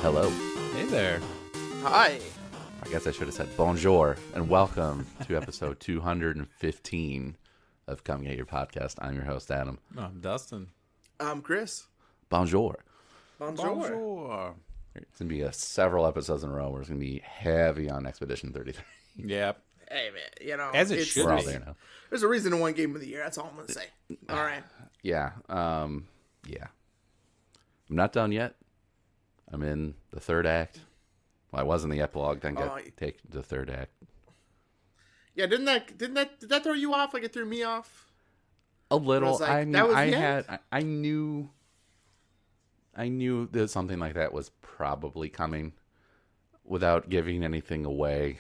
Hello. Hey there. Hi. I guess I should have said bonjour and welcome to episode 215 of Come Get Your Podcast. I'm your host, Adam. I'm Dustin. I'm Chris. Bonjour. Bonjour. It's going to be several episodes in a row where it's going to be heavy on Expedition 33. Yep. Hey, man, you know. As it should We're all be. there now. There's a reason to win game of the year. That's all I'm going to say. All right. Yeah. Yeah. I'm not done yet. I'm in the third act. Well, I was in the epilogue, then take the third act. Yeah, did that throw you off like it threw me off? A little. Like, I mean, that was I knew that something like that was probably coming without giving anything away,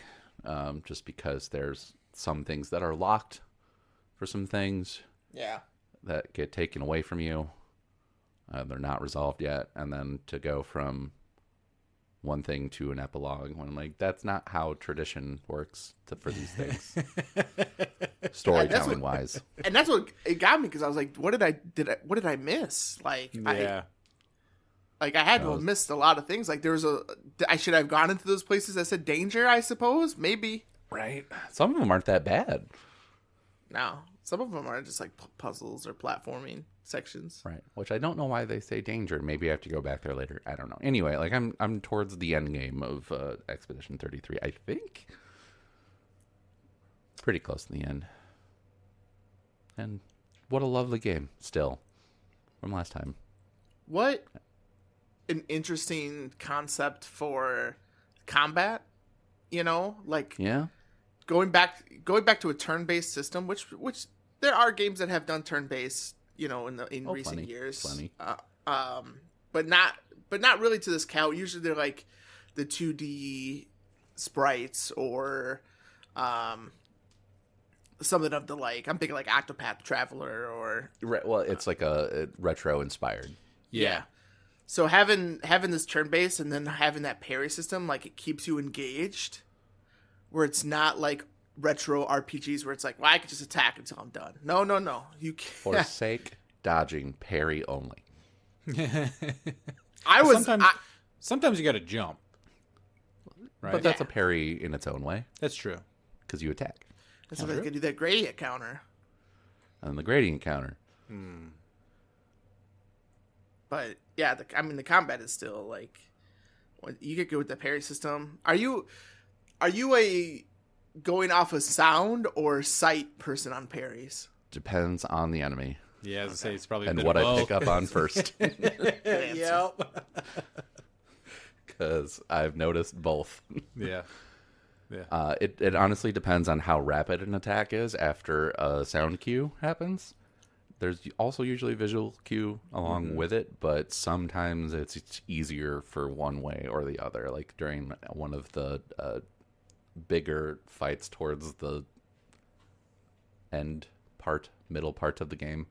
just because there's some things that are locked for some things Yeah. that get taken away from you. They're not resolved yet. And then to go from one thing to an epilogue, when I'm like, that's not how tradition works for these things. Storytelling wise. And that's what it got me, because I was like, what did I miss? Like, Yeah. I had to have missed a lot of things. Like, I should have gone into those places that said danger, I suppose. Maybe. Right. Some of them aren't that bad. No. Some of them are just like puzzles or platforming sections. Right. Which I don't know why they say danger. Maybe I have to go back there later. I don't know. Anyway, like I'm towards the end game of Expedition 33, I think. Pretty close to the end. And what a lovely game still from last time. What an interesting concept for combat, you know? Like, Yeah. going back to a turn-based system, which there are games that have done turn-based, you know, in recent years. Plenty. But not really to this count. Usually they're like the 2D sprites or something of the like. I'm thinking like Octopath Traveler or Well, it's like a retro inspired. yeah. So having this turn-based and then having that parry system, like, it keeps you engaged, where it's not like retro RPGs where it's like, well, I could just attack until I'm done. No. You can't. Forsake dodging, parry only. Sometimes you got to jump. Right. But that's a parry in its own way That's true. because you attack. That's what I could do, that gradient counter. And the gradient counter. But yeah, the combat is still like, you get good with the parry system. Are you a going off of sound or sight person on parries? Depends on the enemy. Yeah, as I say, it's probably a And bit what of I both. pick up on first. Yep. Because I've noticed both. Yeah. It honestly depends on how rapid an attack is after a sound cue happens. There's also usually a visual cue along with it, but sometimes it's easier for one way or the other. Like during one of the bigger fights towards the middle part of the game,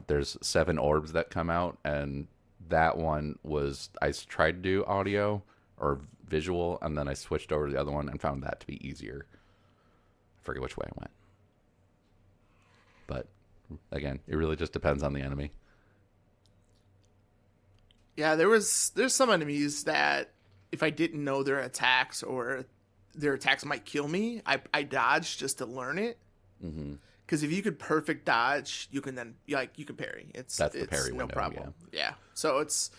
there's 7 orbs that come out, and that one I tried to do audio or visual, and then I switched over to the other one and found that to be easier. I forget which way I went. But again, it really just depends on the enemy. Yeah, there's some enemies that if I didn't know their attacks or their attacks might kill me, I dodged just to learn it. Because if you could perfect dodge, you can then you can parry. That's the parry no window, problem. Yeah. So it's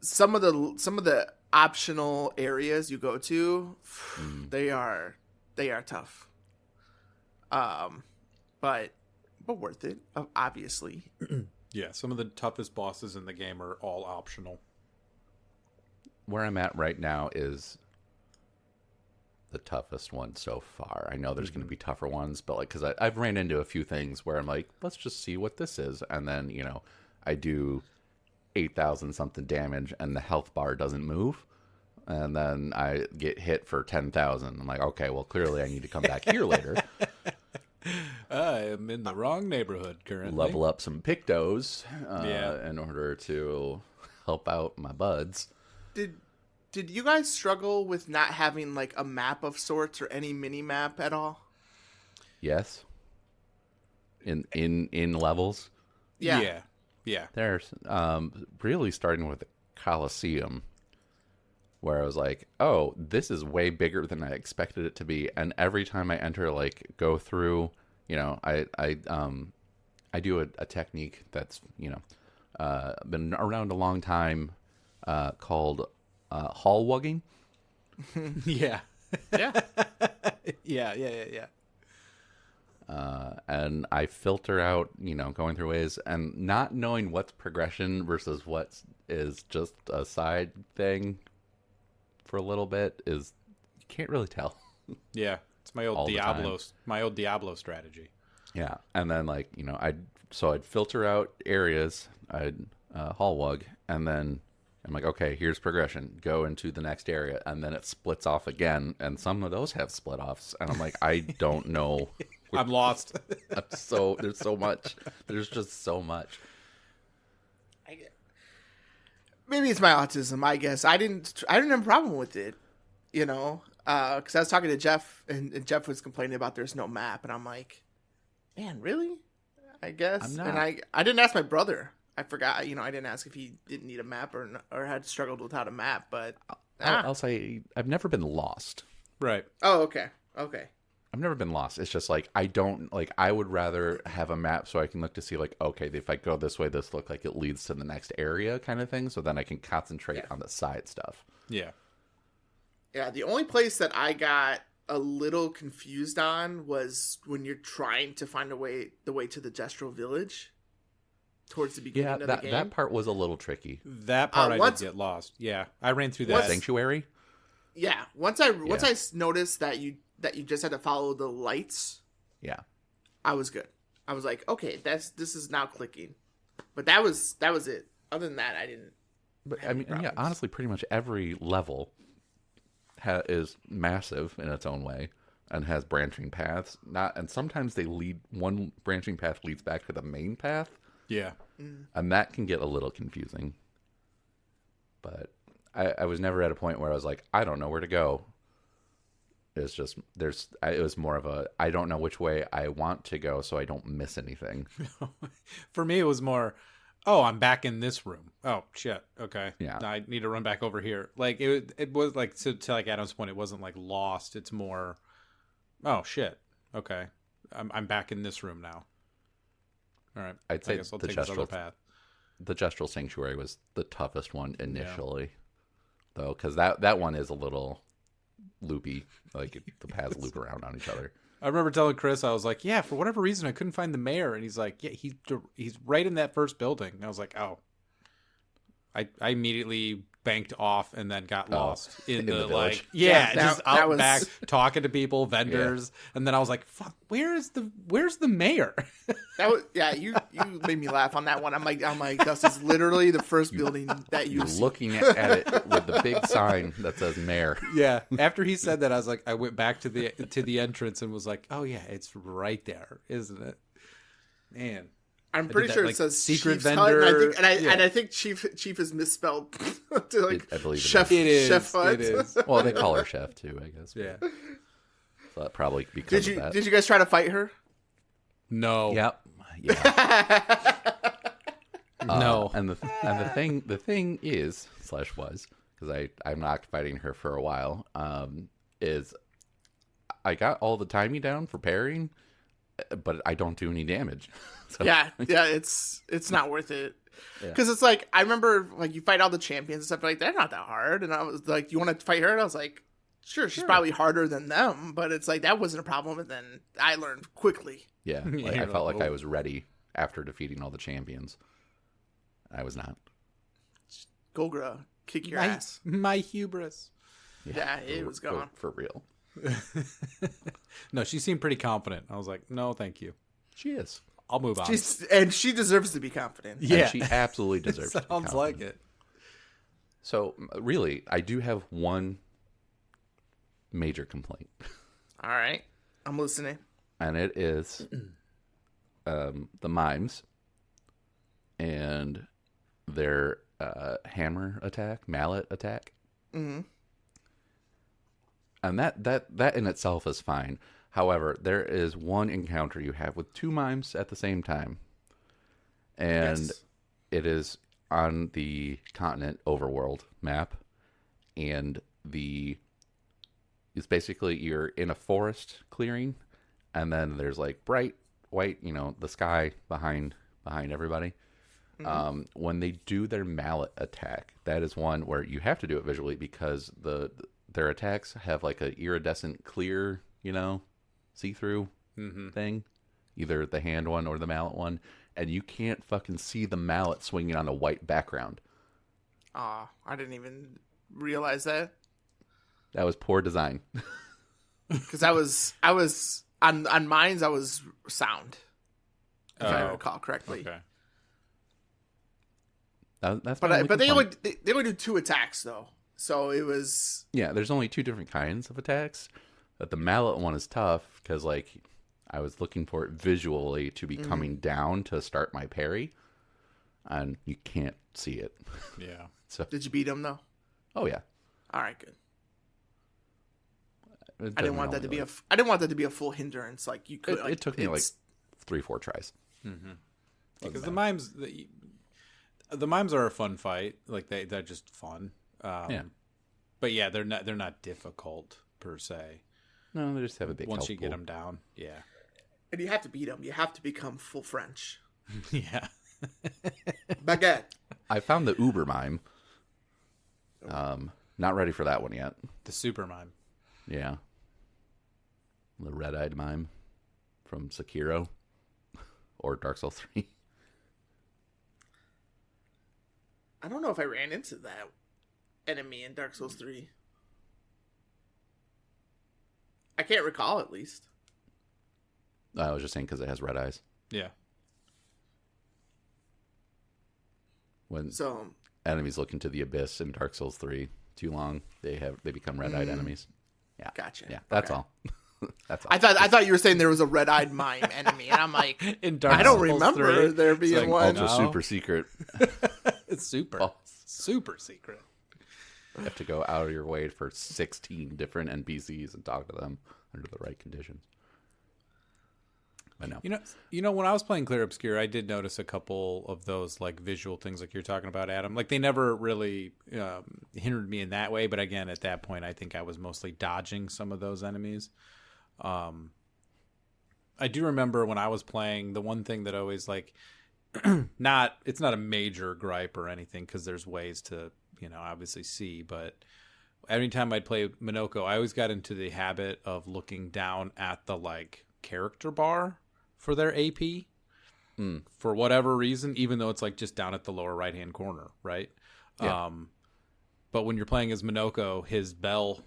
some of the optional areas you go to, they are tough. But worth it, obviously. Yeah, some of the toughest bosses in the game are all optional. Where I'm at right now is the toughest one so far. I know there's going to be tougher ones, but like, because I've ran into a few things where I'm like, let's just see what this is, and then I do 8,000 something damage, and the health bar doesn't move, and then I get hit for 10,000. I'm like, okay, well, clearly I need to come back here later. I am in the wrong neighborhood currently. Level up some pictos in order to help out my buds. Did you guys struggle with not having like a map of sorts or any mini map at all? Yes. In levels. Yeah. Yeah. There's really starting with the Colosseum, where I was like, oh, this is way bigger than I expected it to be. And every time I enter, like, go through, I do a technique that's, been around a long time, called hall wugging. Yeah. Yeah. Yeah. And I filter out, going through ways and not knowing what's progression versus what is just a side thing for a little bit is, you can't really tell. Yeah. It's my All old the Diablo strategy. Yeah. And then, like, I'd filter out areas, I'd hall wug, and then I'm like, okay, here's progression. Go into the next area, and then it splits off again, and some of those have split offs, and I'm like, I don't know. I'm lost. There's so much. There's just so much. Maybe it's my autism. I guess I didn't have a problem with it, because I was talking to Jeff, and Jeff was complaining about there's no map, and I'm like, man, really? I guess. I'm not. And I didn't ask my brother. I forgot. I didn't ask if he didn't need a map or had struggled without a map. But I'll say I've never been lost. Right. Oh, okay. I've never been lost. It's just like I would rather have a map so I can look to see, like, okay, if I go this way, this look like it leads to the next area kind of thing. So then I can concentrate on the side stuff. Yeah. Yeah. The only place that I got a little confused on was when you're trying to find the way to the Gestural Village towards the beginning of the game. That part was a little tricky. That part I did get lost. Yeah. I ran through that. Sanctuary? Yeah. Once I noticed that you just had to follow the lights. Yeah. I was good. I was like, okay, this is now clicking. But that was it. Other than that, I didn't. But I mean, yeah, honestly, pretty much every level is massive in its own way and has branching paths. And sometimes one branching path leads back to the main path. Yeah. And that can get a little confusing. But I was never at a point where I was like, I don't know where to go. It's just it was more of a, I don't know which way I want to go so I don't miss anything. For me, it was more, oh, I'm back in this room. Oh, shit. Okay. Yeah. I need to run back over here. Like, it was like, to like Adam's point, it wasn't like lost. It's more, oh, shit. Okay. I'm back in this room now. All right. I'd say I guess I'll take this other path. The Gestural Sanctuary was the toughest one initially, though, because that one is a little loopy. Like, the paths loop around on each other. I remember telling Chris, I was like, yeah, for whatever reason, I couldn't find the mayor. And he's like, yeah, he's right in that first building. And I was like, oh. I immediately banked off and then got lost in the village. like, yeah, Yeah, just that out was- back talking to people, vendors. And then I was like, fuck, where's the mayor? That was you made me laugh on that one. I'm like, this is literally the first building that you You're see. looking at it with the big sign that says mayor. Yeah. After he said that, I was like, I went back to the entrance and was like, oh yeah, it's right there, isn't it? Man. I'm did pretty that, sure like, it says secret Chief's Hut, vendor. and I think chief is misspelled to like I believe it chef. It is. Chef Hut. It is. Well, they call her chef too, I guess. Yeah. So that probably because Did of that. you guys try to fight her? No. Yep. Yeah. No. And the thing is / was, because I'm not fighting her for a while. Is I got all the timing down for parrying, but I don't do any damage. So, Yeah, it's not worth it. Because it's like, I remember, like, you fight all the champions and stuff, like, they're not that hard. And I was like, you want to fight her? And I was like, sure, she's probably harder than them. But it's like, that wasn't a problem. And then I learned quickly. Yeah, like, I felt like I was ready after defeating all the champions. I was not. Golgra, kick your ass. My hubris. Yeah, it was gone. For real. No, she seemed pretty confident. I was like, no, thank you. She is. I'll move on. And she deserves to be confident. Yeah. And she absolutely deserves to be Sounds like confident. it. So, really, I do have one major complaint. All right. I'm listening. And it is the mimes and their mallet attack. Mm-hmm. And that in itself is fine. However, there is one encounter you have with two mimes at the same time. And Yes. it is on the continent overworld map, and it's basically you're in a forest clearing, and then there's like bright white, the sky behind everybody. When they do their mallet attack, that is one where you have to do it visually because their attacks have like a iridescent clear, see-through thing, either the hand one or the mallet one, and you can't fucking see the mallet swinging on a white background. I didn't even realize that. That was poor design. Because I was on mines. I was sound, if I recall correctly. Okay. That's my only But they complaint. only do 2 attacks though, so it was. Yeah, there's only 2 different kinds of attacks, but the mallet one is tough because like I was looking for it visually to be coming down to start my parry, and you can't see it. Yeah. So Did you beat him though? oh yeah, All right, good. It I didn't want that to be I didn't want that to be a full hindrance. Like you could. It took me like 3-4 tries. Because the mimes, the mimes are a fun fight. Like they're just fun. Yeah. But yeah, they're not difficult per se. No, they just have a big Once health you get pool. them down, yeah, And you have to beat him. You have to become full French. yeah. Baguette. I found the Uber mime. Not ready for that one yet. The super mime. Yeah. The red-eyed mime from Sekiro or Dark Souls 3. I don't know if I ran into that enemy in Dark Souls 3. I can't recall, at least. I was just saying because it has red eyes. Yeah. When So enemies look into the abyss in Dark Souls 3 too long, they become red-eyed enemies. Yeah. gotcha. Yeah, that's Okay. all. That's all. I thought you were saying there was a red-eyed mime enemy, and I'm like, In Dark I don't Souls remember 3, there being like one. ultra No. super secret. it's super, Oh. super secret. You have to go out of your way for 16 different NPCs and talk to them under the right conditions. But no. You know, when I was playing Clair Obscur, I did notice a couple of those like visual things, like you're talking about, Adam. Like they never really hindered me in that way, but again, at that point, I think I was mostly dodging some of those enemies. I do remember when I was playing, the one thing that always like, it's not a major gripe or anything because there's ways to, obviously see, but anytime I'd play Minoko, I always got into the habit of looking down at the like character bar for their AP for whatever reason, even though it's like just down at the lower right hand corner, right? Yeah. But when you're playing as Minoko, his bell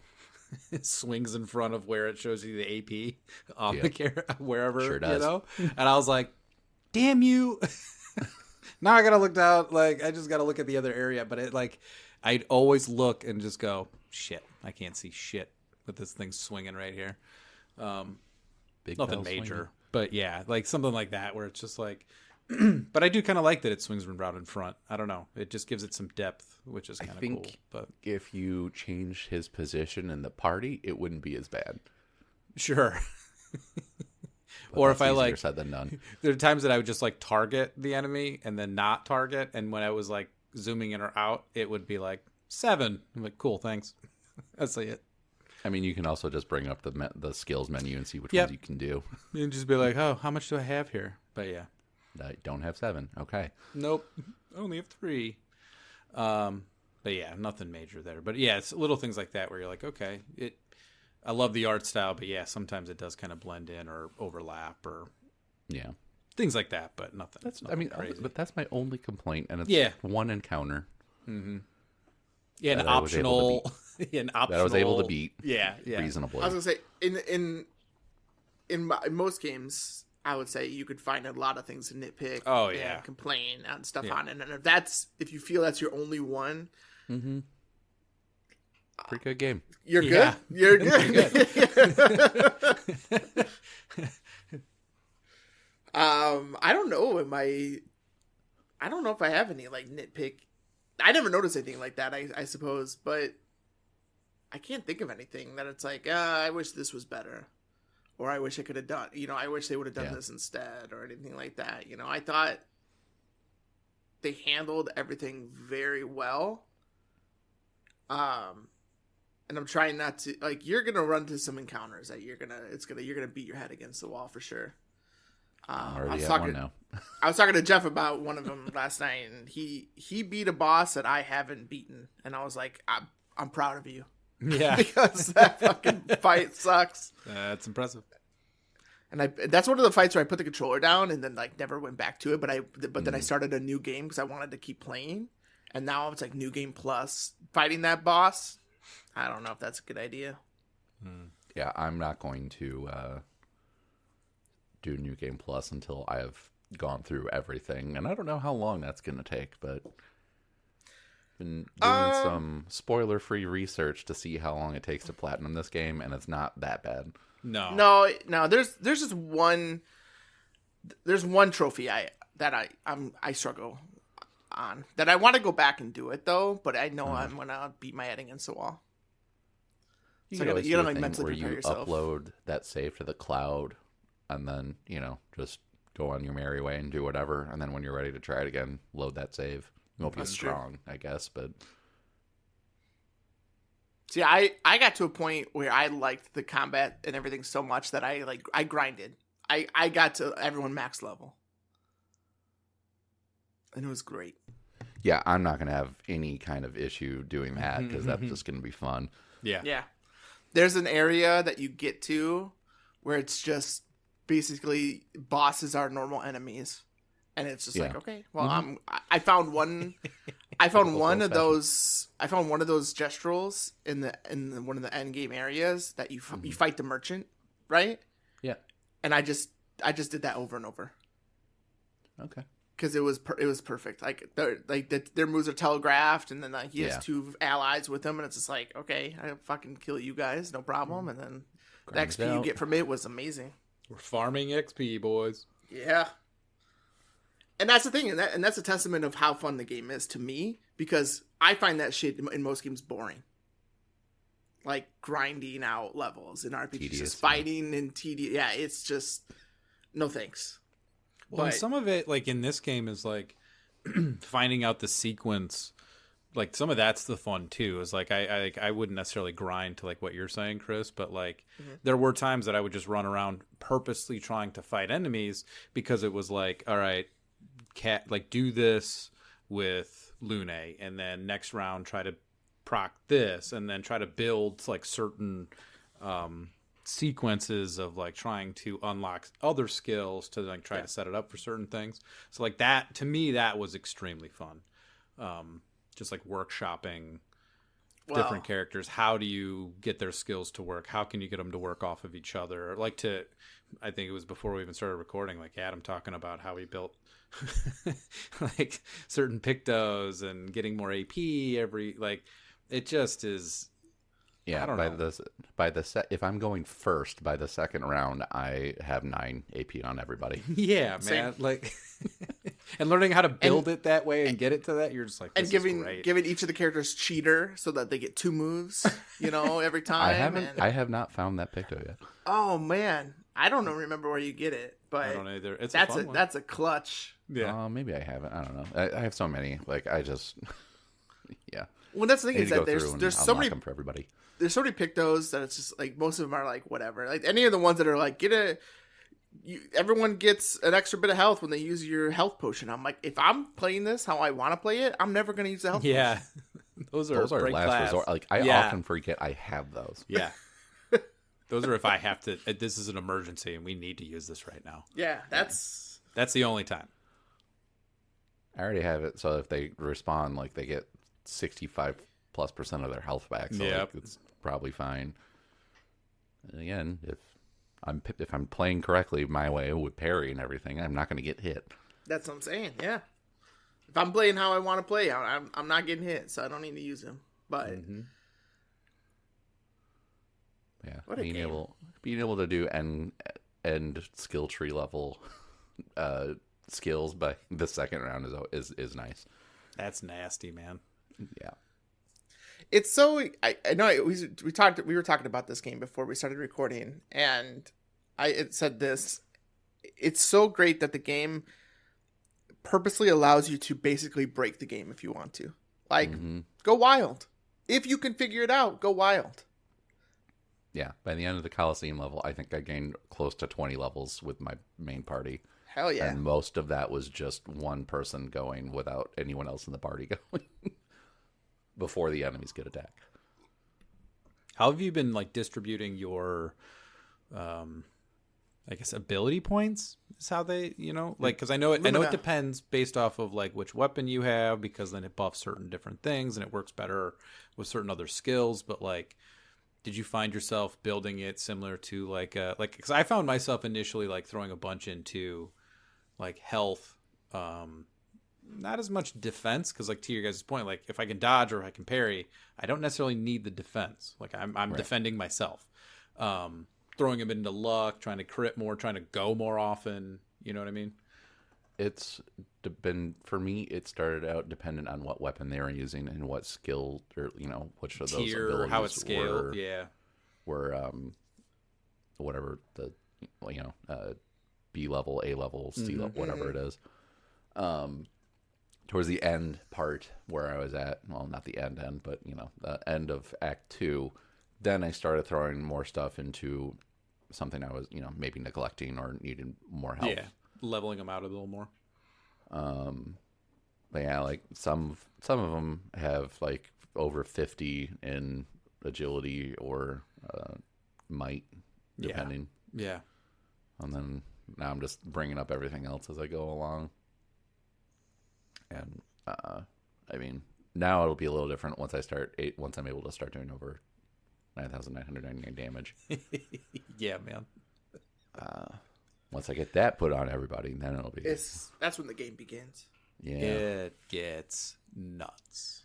swings in front of where it shows you the AP on the wherever, Sure does. And I was like, damn you. Now I gotta look down, like I just gotta look at the other area, but it like I'd always look and just go, shit, I can't see shit with this thing swinging right here. Big Nothing bell major, swinging. but yeah, like something like that where it's just like, but I do kind of like that it swings around in front. I don't know. It just gives it some depth, which is kind of cool. But if you change his position in the party, it wouldn't be as bad. sure. But Or that's if I easier like, said than done. there are times that I would just like target the enemy and then not target. And when I was like zooming in or out, it would be like 7. I'm like, cool, thanks. That's like it. I mean, you can also just bring up the skills menu and see which Yep. ones you can do. And just be like, oh, how much do I have here? But yeah. I don't have 7. Okay. Nope. I only have 3. But yeah, nothing major there. But yeah, it's little things like that where you're like, okay, I love the art style, but yeah, sometimes it does kind of blend in or overlap or Yeah. things like that, but nothing. I mean, crazy. but that's my only complaint, and it's Yeah. one encounter Yeah, an that I was able optional, an optional. that I was able to beat Yeah, yeah. reasonably. I was gonna say in most games, I would say you could find a lot of things to nitpick. Oh, and yeah. complain and stuff Yeah. on it. And if you feel that's your only one, Pretty good game. you're Yeah. good. You're good. I don't know. I don't know if I have any like nitpick. I never noticed anything like that. I suppose, but I can't think of anything that it's like. I wish this was better, or I wish I could have done. I wish they would have done Yeah. this instead, or anything like that. I thought they handled everything very well. And I'm trying not to, like, you're gonna run into some encounters that you're gonna beat your head against the wall for sure. I'm already at one now. I was talking to Jeff about one of them last night, and he beat a boss that I haven't beaten, and I was like, I'm proud of you. Yeah. Because that fucking fight sucks. That's impressive. And that's one of the fights where I put the controller down and then like never went back to it. But then I started a new game because I wanted to keep playing, and now it's like new game plus fighting that boss. I don't know if that's a good idea. Yeah, I'm not going to do New Game Plus until I have gone through everything, and I don't know how long that's going to take, but been doing some spoiler-free research to see how long it takes to platinum this game, and it's not that bad. No. There's just one. There's one trophy I struggle on that I want to go back and do it though, but I know I'm gonna beat my head against the wall. You gotta like mentally prepare yourself. Upload that save to the cloud, and then just go on your merry way and do whatever. And then when you're ready to try it again, load that save. You won't be as strong, I guess, but. See, I got to a point where I liked the combat and everything so much that I grinded. I got to everyone max level. And it was great. Yeah, I'm not going to have any kind of issue doing that because that's just going to be fun. Yeah. Yeah. There's an area that you get to where it's just basically bosses are normal enemies. And it's just like, okay, well, I found one. I found one of those. I found one of those gestrels in one of the end game areas that you fight the merchant, right? Yeah. And I just did that over and over. Okay. Because it was perfect. Their moves are telegraphed, and then he has two allies with him, and it's just like, okay, I fucking kill you guys, no problem. And then the XP you get from it was amazing. We're farming XP, boys. Yeah. And that's the thing, and that's a testament of how fun the game is to me, because I find that shit in most games boring. Like grinding out levels in RPGs, tedious, just fighting and tedious. Yeah, it's just no thanks. Well, and some of it, like in this game, is like finding out the sequence. Like some of that's the fun too. Is like I wouldn't necessarily grind to like what you're saying, Chris, but like there were times that I would just run around purposely trying to fight enemies because it was like, all right, do this with Lune, and then next round try to proc this, and then try to build like certain sequences of like trying to unlock other skills to like try to set it up for certain things. So like that, to me, that was extremely fun. Just like workshopping different characters. How do you get their skills to work? How can you get them to work off of each other? I think it was before we even started recording, like Adam talking about how he built like certain pictos and getting more AP it just is. Yeah, if I'm going first by the second round, I have 9 AP on everybody. Yeah, man. Same. Like, and learning how to build it that way and get it to that, you're just like, this and is great. giving each of the characters cheater so that they get 2 moves, every time. I have not found that picto yet. Oh man, I don't remember where you get it, but I don't either. That's a clutch. Yeah, maybe I haven't. I don't know. I have so many. Like I just, yeah. Well, that's the thing is that there's so many them for everybody. There's so many pictos that it's just like most of them are like whatever. Like any of the ones that are like everyone gets an extra bit of health when they use your health potion. I'm like, if I'm playing this how I want to play it, I'm never going to use the health potion. Yeah, those are last class. Resort. Like I often forget I have those. Yeah, those are if I have to. This is an emergency and we need to use this right now. Yeah, that's the only time. I already have it, so if they respond, like they get 65+% of their health back. So like, it's probably fine. And again, if I'm playing correctly my way with parry and everything, I'm not going to get hit. That's what I'm saying. Yeah, if I'm playing how I want to play, I'm not getting hit, so I don't need to use them. But yeah, being able to do end skill tree level skills by the second round is nice. That's nasty, man. Yeah. It's so I know we were talking about this game before we started recording, and it said this. It's so great that the game purposely allows you to basically break the game if you want to. Like, go wild. If you can figure it out, go wild. Yeah, by the end of the Coliseum level, I think I gained close to 20 levels with my main party. Hell yeah. And most of that was just one person going without anyone else in the party going before the enemies get attacked. How have you been like distributing your, I guess, ability points? Is how they, like, because I know it depends based off of like which weapon you have, because then it buffs certain different things and it works better with certain other skills. But like, did you find yourself building it similar to like because I found myself initially like throwing a bunch into like health, not as much defense, because like to your guys' point, like if I can dodge or if I can parry, I don't necessarily need the defense. Like I'm right. Defending myself, throwing them into luck, trying to crit more, trying to go more often. You know what I mean? It's been, for me, it started out dependent on what weapon they were using and what skill, or which of those tier, abilities how it scaled, were whatever the B level, A level, C level, whatever it is. Towards the end part where I was at, well, not the end, but the end of Act 2, then I started throwing more stuff into something I was maybe neglecting or needed more help. Yeah, leveling them out a little more. But yeah, like some of them have like over 50 in agility or might, depending. Yeah. And then now I'm just bringing up everything else as I go along. And I mean, now it'll be a little different once I'm able to start doing over 9,999 damage. Yeah, man. Once I get that put on everybody, then it'll be. That's when the game begins. Yeah, it gets nuts.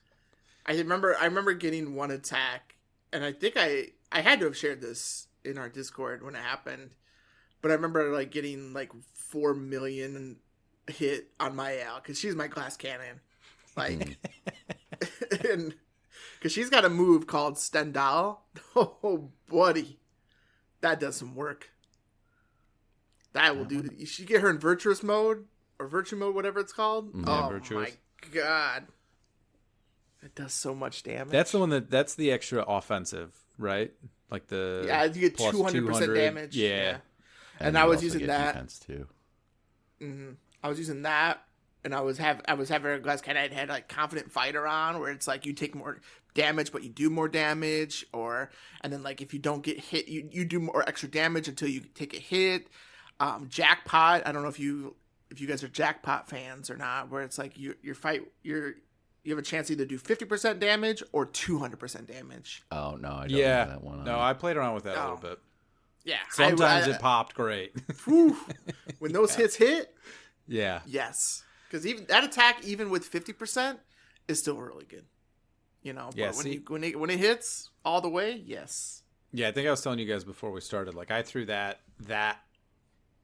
I remember getting one attack, and I think I had to have shared this in our Discord when it happened, but I remember like getting like 4 million hit on my Al because she's my glass cannon, like, and because she's got a move called Stendhal. Oh, buddy, that does some work. That will do. You should get her in virtuous mode or virtue mode, whatever it's called. Yeah, oh virtuous. My god, it does so much damage. That's the one that's the extra offensive, right? Like the you get 200% damage. Yeah. And I was using that defense too. Mm-hmm. I was using that, and I was having a glass cannon. I had like confident fighter on, where it's like you take more damage, but you do more damage, and then like if you don't get hit, you do more extra damage until you take a hit. Jackpot. I don't know if you guys are Jackpot fans or not, where it's like you have a chance to either do 50% damage or 200% damage. Oh no, I don't know that one. No, I played around with that a little bit. Yeah, sometimes it popped great. When those hits hit. Yeah. Yes, because even that attack, even with 50%, is still really good. But when it hits all the way, yes. Yeah, I think I was telling you guys before we started. Like I threw that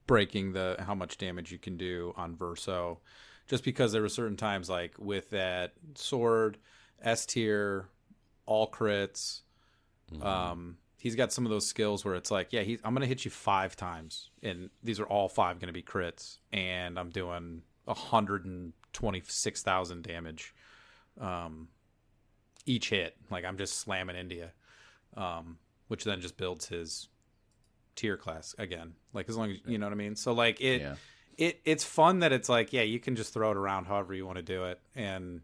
breaking the how much damage you can do on Verso, just because there were certain times like with that sword, S tier, all crits. He's got some of those skills where it's like, I'm going to hit you 5 times, and these are all 5 going to be crits, and I'm doing 126,000 damage each hit. Like I'm just slamming into you, which then just builds his tier class again. Like as long as you know what I mean. So like it's fun that it's like you can just throw it around however you want to do it, and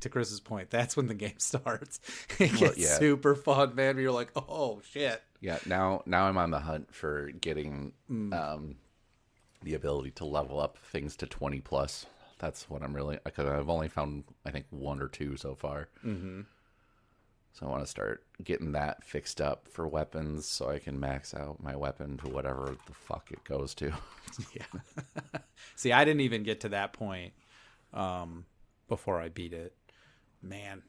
to Chris's point, that's when the game starts. It gets super fun, man. You're like, oh shit. Yeah, now I'm on the hunt for getting the ability to level up things to 20 plus. That's what I'm really, because I've only found I think 1 or 2 so far. So I want to start getting that fixed up for weapons so I can max out my weapon to whatever the fuck it goes to. Yeah. See, I didn't even get to that point before I beat it. Man,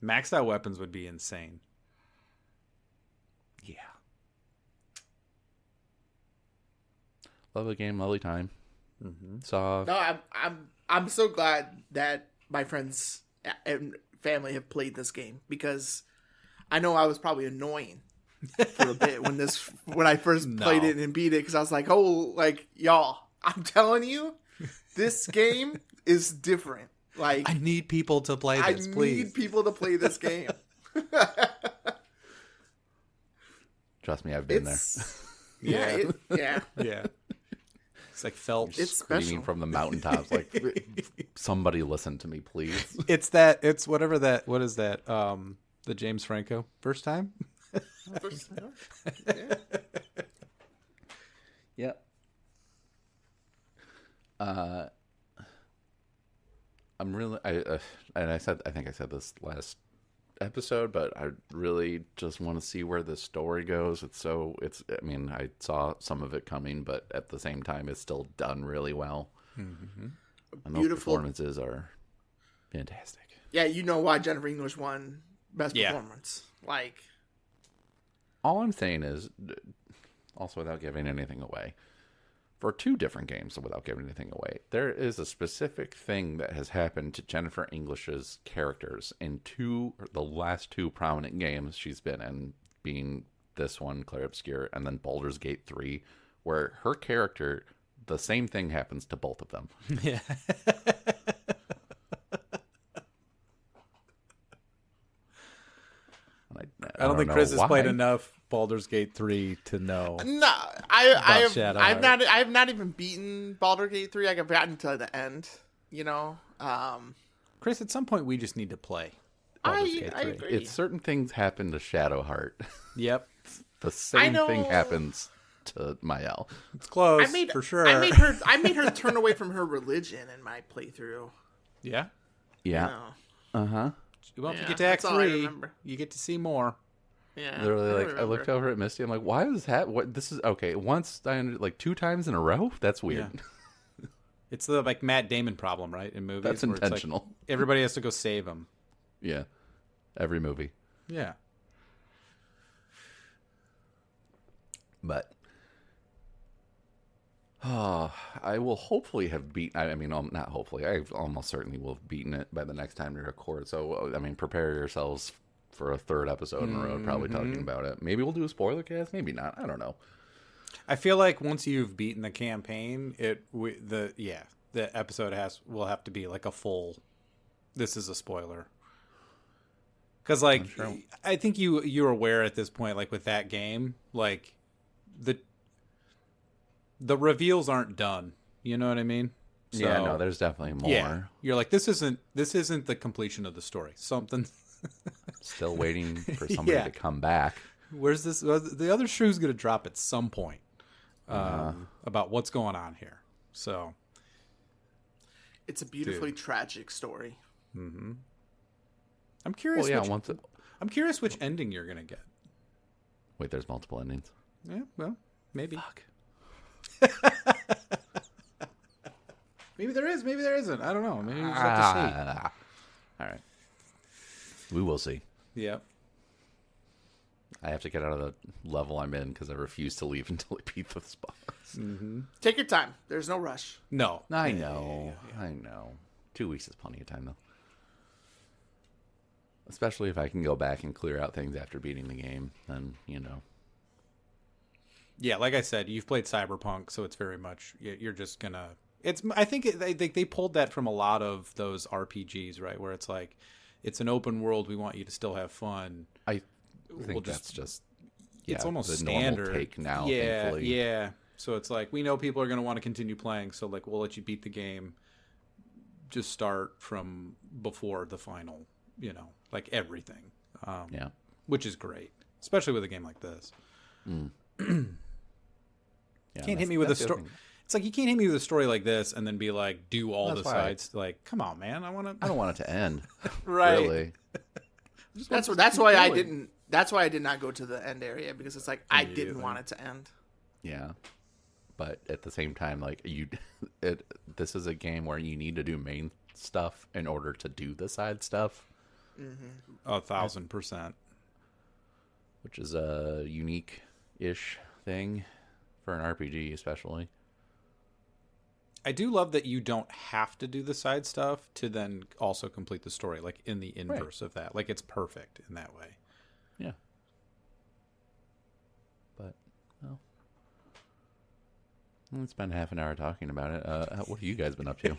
maxed out weapons would be insane. Yeah. Lovely game, lovely time. So no, I'm so glad that my friends and family have played this game, because I know I was probably annoying for a bit when I first played it and beat it, because I was like, oh, like y'all, I'm telling you, this game is different. Like, I need people to play this, please. I need people to play this game. Trust me, I've been there. Yeah. Yeah. Yeah. It's like felt. It's Screaming special. from the mountaintops, like, somebody listen to me, please. It's whatever that, what is that? The James Franco first time? Yeah. Yep. I'm really, and I think I said this last episode, but I really just want to see where this story goes. I mean, I saw some of it coming, but at the same time, it's still done really well. Mm-hmm. And those performances are fantastic. Yeah, you know why Jennifer English won Best Performance. Like, all I'm saying is, also without giving anything away, for 2 different games, without giving anything away, there is a specific thing that has happened to Jennifer English's characters in the last 2 prominent games she's been in, being this one, Clair Obscur, and then Baldur's Gate 3, where her character, the same thing happens to both of them. Yeah. I don't think Chris has played enough Baldur's Gate 3 to know. no, I Shadowheart. have not even beaten Baldur's Gate 3. I've gotten to the end, you know. Chris, at some point we just need to play Baldur's Gate 3. I agree. It's certain things happen to Shadowheart. Yep. The same thing happens to Mael. It's close, for sure. I made her turn away from her religion in my playthrough. Yeah? Yeah. You know? Uh-huh. Well, if you Yeah, get to Act that's all I 3, remember. you get to see more. Yeah, Literally, I I looked over at Misty. I'm like, "Why is that? What this is? Okay, once like 2 times in a row. That's weird. Yeah. It's the Matt Damon problem, right? In movies, That's where it's like intentional. everybody has to go save him. Yeah, every movie. Yeah. But I will hopefully have beaten. I mean, not hopefully. I almost certainly will have beaten it by the next time we record. So I mean, prepare yourselves for a 3rd episode in a row, probably talking about it. Maybe we'll do a spoiler cast. Maybe not. I don't know. I feel like once you've beaten the campaign, the episode will have to be like a full. This is a spoiler. Because Sure. I think you're aware at this point, like with that game, like the reveals aren't done. You know what I mean? So, Yeah, no, there's definitely more. Yeah, you're like, this isn't the completion of the story. Something. Still waiting for somebody to come back. Where's this? The other shoe's going to drop at some point about what's going on here. So It's a beautifully tragic story. I'm curious. Well, yeah, I'm curious which ending you're going to get. Wait, there's multiple endings. Yeah, well, maybe. Fuck. Maybe there is. Maybe there isn't. I don't know. Maybe we just have to All right. We will see. see. Yep. I have to get out of the level I'm in because I refuse to leave until I beat this boss. Take your time. There's no rush. No. I know. I know. 2 weeks is plenty of time, though. Especially if I can go back and clear out things after beating the game, then, you know. Yeah, like I said, you've played Cyberpunk, so it's very much you're just gonna. I think they pulled that from a lot of those RPGs, right? Where it's like, it's an open world. We want you to still have fun. I think that's just. Yeah, it's almost the standard normal take now. Yeah, thankfully. yeah. So it's like, we know people are going to want to continue playing, so like we'll let you beat the game. Just start from before the final, like everything. Yeah. Which is great, especially with a game like this. Yeah, Can't hit me with a story. It's like, you can't hit me with a story like this and then be like, do all the sides. Like, come on, man. I don't want it to end. Right. Really. That's why I didn't. That's why I did not go to the end area, because it's like I didn't want it to end. Yeah. But at the same time, like, this is a game where you need to do main stuff in order to do the side stuff. 1,000%. Which is a unique-ish thing for an RPG, especially. I do love that you don't have to do the side stuff to then also complete the story, like in the inverse of that. Like, it's perfect in that way. Yeah. But, well, Let's spend half an hour talking about it. What have you guys been up to?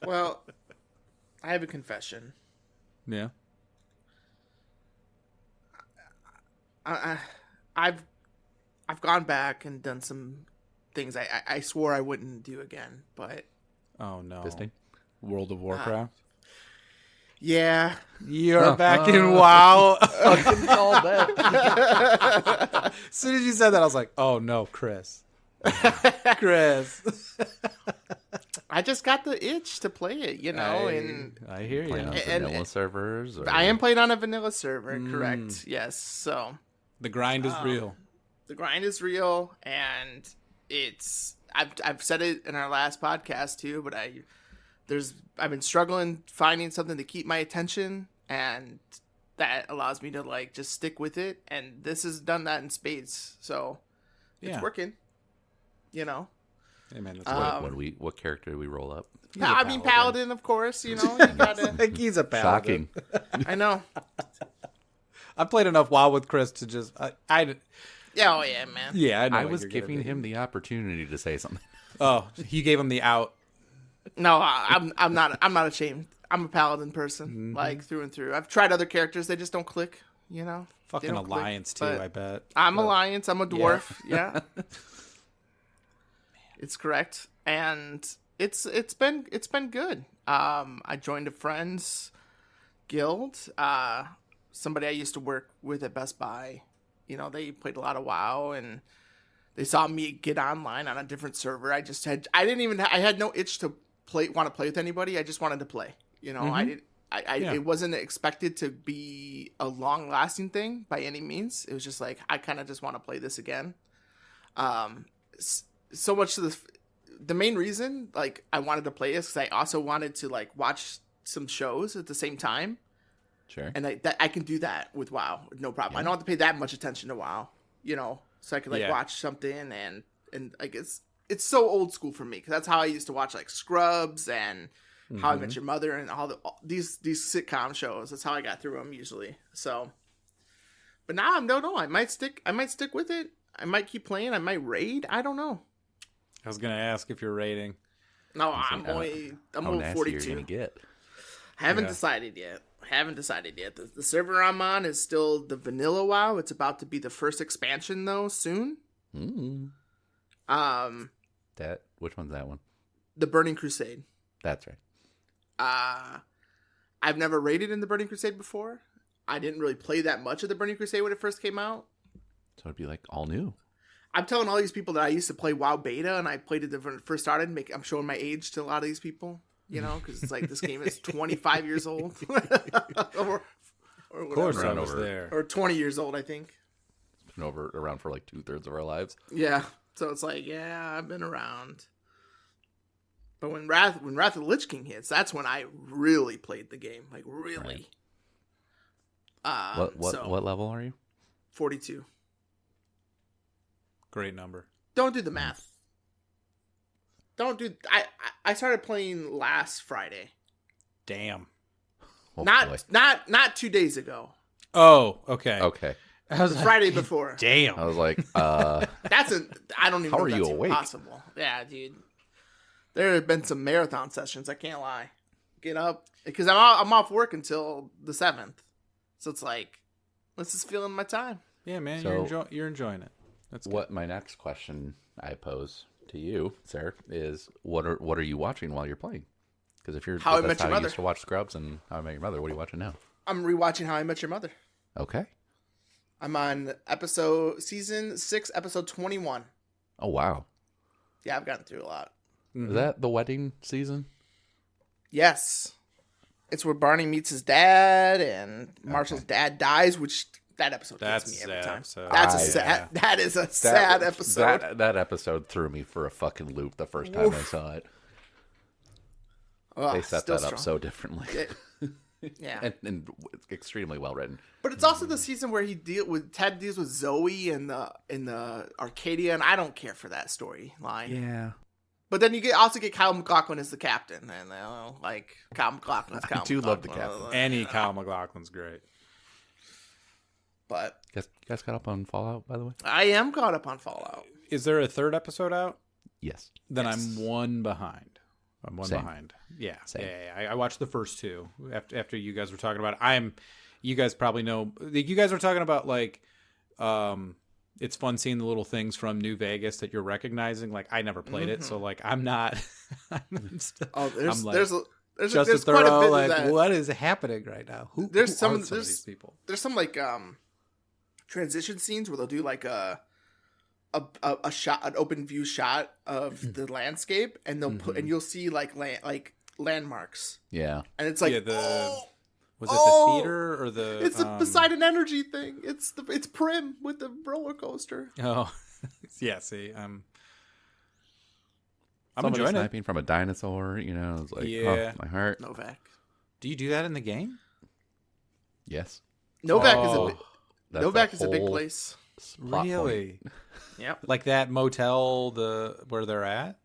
Well, I have a confession. Yeah. I've gone back and done some things I swore I wouldn't do again, but Oh no. Fisting? World of Warcraft. yeah. You're back in WoW. Fucking called that. As soon as you said that, I was like, oh no, Chris. Chris. I just got the itch to play it, and I hear Playing on you. vanilla servers? Or... I am playing on a vanilla server, correct? Yes. So The grind is real. the grind is real, and I've said it in our last podcast too, but I've been struggling finding something to keep my attention, and that allows me to like just stick with it, and this has done that in spades. So it's working, Hey, man, that's what character do we roll up? I mean, paladin, of course. You gotta. I think he's a paladin. Shocking. I know. I played enough WoW with Chris to just Yeah, oh yeah, man. I know I what was you're gonna giving do. him the opportunity to say something. Oh, he gave him the out. No, I'm not ashamed. I'm a paladin person, like through and through. I've tried other characters; they just don't click. They Fucking don't click, Alliance too, but I bet. I'm Alliance. I'm a dwarf. Yeah, it's correct, and it's been good. I joined a friend's guild. Somebody I used to work with at Best Buy. They played a lot of WoW, and they saw me get online on a different server. I had no itch to want to play with anybody. I just wanted to play. It wasn't expected to be a long lasting thing by any means. It was just like, I kind of just want to play this again. So much to the main reason, like, I wanted to play this because I also wanted to like watch some shows at the same time. Sure. And I can do that with WoW, no problem. I don't have to pay that much attention to WoW, so I could like watch something and like it's so old school for me because that's how I used to watch like Scrubs and How I Met Your Mother and all these sitcom shows. That's how I got through them usually. So, but now I might stick with it. I might keep playing. I might raid. I don't know. I was gonna ask if you're rating. No, I'm only 42. You're gonna get. Haven't decided yet. The server I'm on is still the vanilla WoW. It's about to be the first expansion though soon. Which one's that one? The Burning Crusade. That's right. I've never raided in the Burning Crusade before. I didn't really play that much of the Burning Crusade when it first came out. So it'd be like all new. I'm telling all these people that I used to play WoW beta and I played it when it first started. I'm showing my age to a lot of these people, because it's like this game is 25 years old. or Of course, I Around was over. there. Or 20 years old, I think. It's been around for like 2/3 of our lives. Yeah. So it's like, yeah, I've been around. But when Wrath of the Lich King hits, that's when I really played the game. Like, really. Right. What level are you? 42. Great number. Don't do the math. I started playing last Friday. Damn. Oh, not boy. not 2 days ago. Oh, okay. Okay. I was The Friday before. Damn. I was like, I don't even How know are if you that's awake? possible. Yeah, dude. There have been some marathon sessions, I can't lie. Get up because I'm off work until the 7th. So it's like, this is feeling my time. Yeah, man, So- you're enjoying it. That's good. what my next question I pose to you, sir, is what are you watching while you're playing? Because if How I that's Met Your how you Mother. used to watch Scrubs and How I Met Your Mother, what are you watching now? I'm rewatching How I Met Your Mother. Okay. I'm on season 6, episode 21. Oh wow. Yeah, I've gotten through a lot. Is that the wedding season? Yes. It's where Barney meets his dad and Marshall's dad dies, which that episode That's gets a me every sad time. episode. That's Yeah. that is a sad episode. That episode threw me for a fucking loop the first time I saw it. Ugh, They set still that up strong. so differently. Yeah. and extremely well written. But it's also the season where Ted deals with Zoe in the Arcadia, and I don't care for that storyline. Yeah. But then you also get Kyle MacLachlan as the captain, and like Kyle MacLachlan's Kyle I do love the MacLachlan. captain. Any Kyle MacLachlan's great. But You guys got up on Fallout, by the way? I am caught up on Fallout. Is there a third episode out? Yes. Then Yes. I'm one behind. Same. Behind. Yeah. Same. Yeah. I watched the first two after you guys were talking about it. You guys probably know. You guys were talking about like, it's fun seeing the little things from New Vegas that you're recognizing. Like I never played it, so like I'm not. I'm still, Oh, I'm like, there's Justin quite a Thoreau, bit of like that. what is happening right now? Who are some of these people? There's some like transition scenes where they'll do like a shot, an open view shot of the landscape, and they'll put, and you'll see like landmarks, Yeah. and it's like, Yeah, was it oh, the theater or the? it's a Poseidon Energy thing. It's Prim with the roller coaster. Oh, yeah. See, I'm Somebody enjoying it. sniping from a dinosaur, it's like, Yeah. oh, my heart. Novak. Do you do that in the game? Yes. Novak That's Novak is a big whole place. plot point. Really? Yep. Like that motel, where they're at?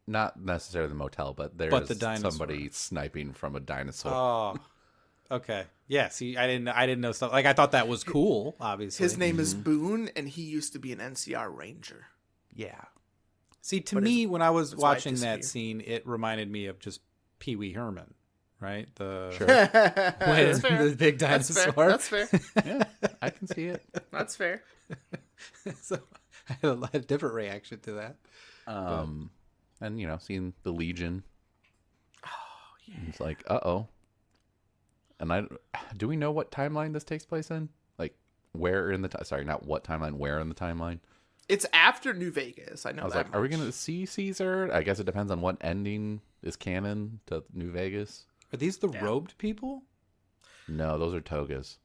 Not necessarily the motel, but there's But the dinosaur. somebody sniping from a dinosaur. Oh, okay. Yeah. See, I didn't know stuff. Like I thought that was cool. Obviously, His name is Boone, and he used to be an NCR Ranger. Yeah. See, to But me, when I was his wife watching that disappeared. scene, it reminded me of just Pee Wee Herman, right? Sure. That's fair. The big That's dinosaur. fair. That's fair. Yeah, I can see it. That's fair. So I had a different reaction to that. And seeing the Legion. Oh yeah. It's like, uh-oh. And do we know what timeline this takes place in? Like, where in the sorry, not what timeline, where in the timeline? It's after New Vegas. I know I was that. like, are we much. going to see Caesar? I guess it depends on what ending is canon to New Vegas. Are these the Yeah. robed people? No, those are togas.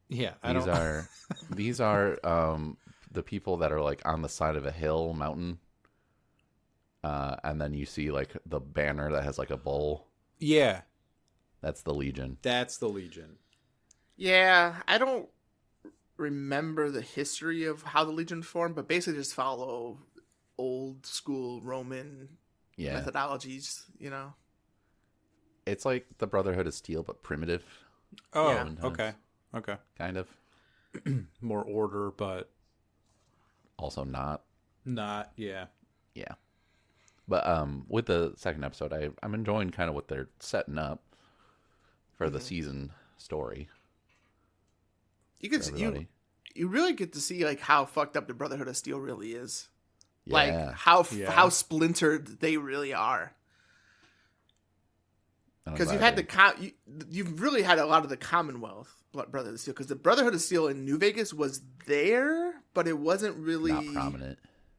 Yeah, These are the people that are like on the side of a hill, mountain. And then you see like the banner that has like a bowl. Yeah, That's the Legion. that's the Legion. Yeah, I don't remember the history of how the Legion formed, but basically just follow old school Roman Yeah. methodologies. It's like the Brotherhood of Steel, but primitive, Oh, Yeah. okay. kind of. More order, but Also not. not. Yeah. Yeah. But with the second episode, I'm enjoying kind of what they're setting up for the season story. You could for you everybody. you really get to see like how fucked up the Brotherhood of Steel really is. Yeah. Like how splintered they really are. And I'm Because you've glad had they- you've really had a lot of the Commonwealth Brotherhood of Steel. Because the Brotherhood of Steel in New Vegas was there, but it wasn't really not prominent.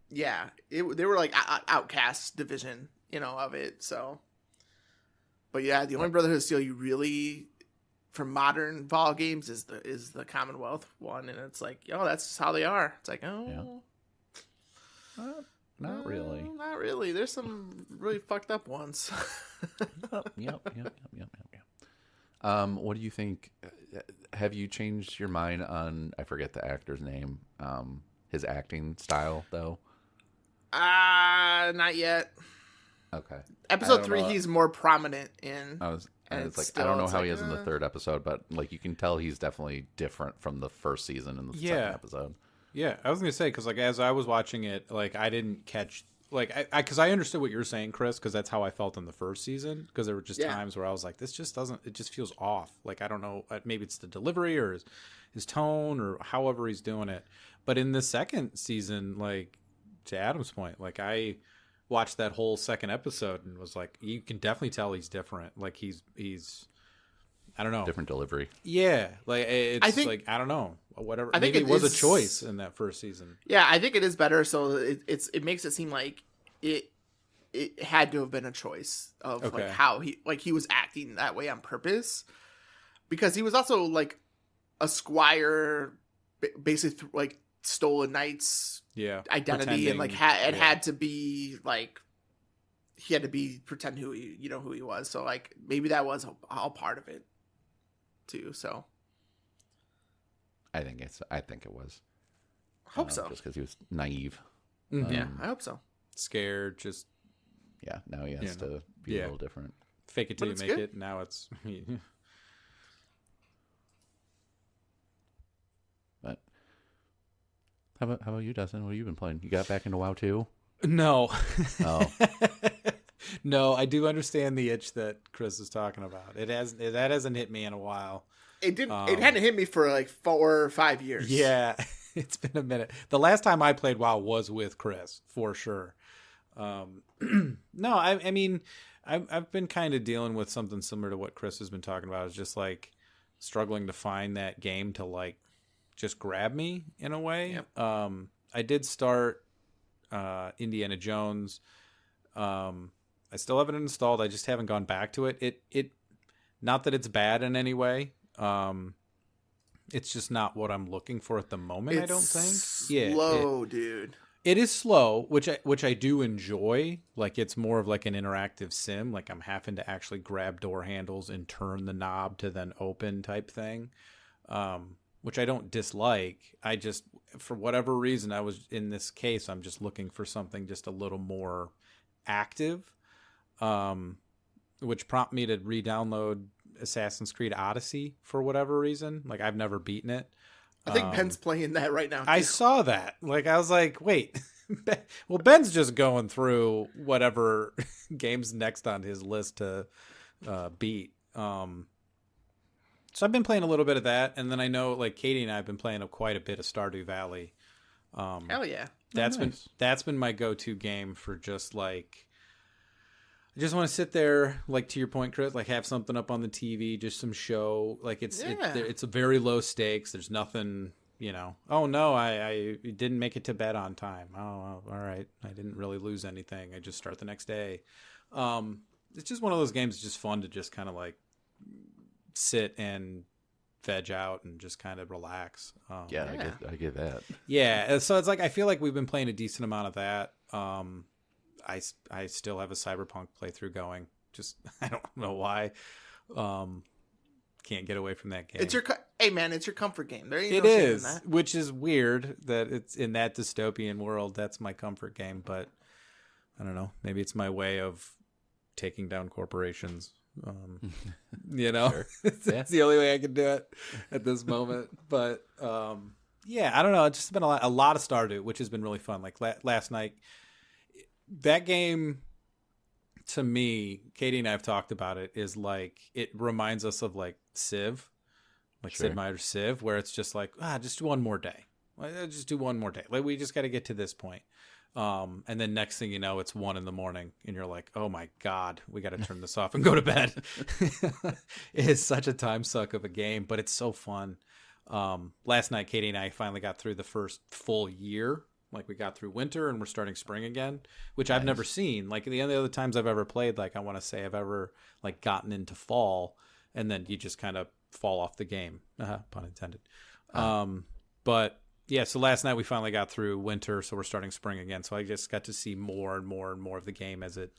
Yeah, they were like outcast division, of it. So, but yeah, the only Brotherhood of Steel you really, for modern Vol games, is the Commonwealth one, and it's like, that's how they are. It's like, Not really. not really. There's some really fucked up ones. Yep. What do you think? Have you changed your mind on? I forget the actor's name. His acting style, though. Not yet. Okay. Episode don't 3, know. he's more prominent in. It's like still, I don't know it's how like, he is in the third episode, but like you can tell he's definitely different from the first season and the second episode. Yeah, I was gonna say because like as I was watching it, like I didn't catch like because I understood what you're saying, Chris, because that's how I felt in the first season. Because there were just times where I was like, this just doesn't. It just feels off. Like I don't know. Maybe it's the delivery or his tone or however he's doing it. But in the second season, like to Adam's point, like I watched that whole second episode and was like, you can definitely tell he's different. Like he's I don't know. Different delivery. Yeah, like it's I think- like I don't know, whatever. I think Maybe it was is- a choice in that first season. Yeah, I think it is better. So it makes it seem like it had to have been a choice of like Okay. how he was acting that way on purpose, because he was also like a squire, basically like stole a knight's Yeah, identity and like pretending, had to be like he had to be pretend who he was. So like maybe that was all part of it too. So I think it was. hope so. Just because he was naive. Yeah, I hope so. scared, just Yeah. Now he has to be Yeah. a little different. fake it till But you it's make good. it. Now it's How about you, Dustin? What have you been playing? You got back into WoW too? No. Oh, No, I do understand the itch that Chris is talking about. That hasn't hit me in a while. It didn't. It hadn't hit me for like 4 or 5 years. Yeah, it's been a minute. The last time I played WoW was with Chris, for sure. No, I mean, I've been kind of dealing with something similar to what Chris has been talking about. It's just like struggling to find that game to like just grab me in a way. Yep. I did start Indiana Jones. I still have it installed. I just haven't gone back to it. It not that it's bad in any way. It's just not what I'm looking for at the moment. I don't think. Slow, dude. It is slow, which I do enjoy. Like it's more of like an interactive sim. Like I'm having to actually grab door handles and turn the knob to then open type thing, which I don't dislike. I just, for whatever reason, I was in this case, I'm just looking for something just a little more active, which prompted me to re-download Assassin's Creed Odyssey for whatever reason. Like I've never beaten it. I think Ben's playing that right now. I saw that. Like I was like, wait. Well, Ben's just going through whatever game's next on his list to beat. So I've been playing a little bit of that, and then I know like Katie and I have been playing quite a bit of Stardew Valley. Hell yeah. That's been my go-to game for just like, I just want to sit there, like to your point, Chris, like have something up on the TV, just some show. Like it's a very low stakes. There's nothing, oh no, I didn't make it to bed on time. Oh, all right. I didn't really lose anything. I just start the next day. It's just one of those games that's just fun to just kind of like sit and veg out and just kind of relax. I get that. Yeah. So it's like, I feel like we've been playing a decent amount of that. I still have a Cyberpunk playthrough going. Just I don't know why. Can't get away from that game. It's your it's your comfort game. There ain't it no shame in is, that. which is weird that it's in that dystopian world. That's my comfort game, but I don't know. Maybe it's my way of taking down corporations. Sure. It's the only way I can do it at this moment. But I don't know. It's just been a lot of Stardew, which has been really fun. Like last night. That game, to me, Katie and I have talked about it, is like, it reminds us of like Civ, like Sid Meier's Civ, where it's just like, just do one more day. Just do one more day. Like, we just got to get to this point. And then next thing you know, it's 1 a.m. and you're like, oh my God, we got to turn this off and go to bed. It is such a time suck of a game, but it's so fun. Last night, Katie and I finally got through the first full year. Like we got through winter and we're starting spring again, which I've never seen. Like the only other times I've ever played, like I want to say I've ever like gotten into fall and then you just kind of fall off the game. Pun intended. But yeah, so last night we finally got through winter, so we're starting spring again. So I just got to see more and more and more of the game as it,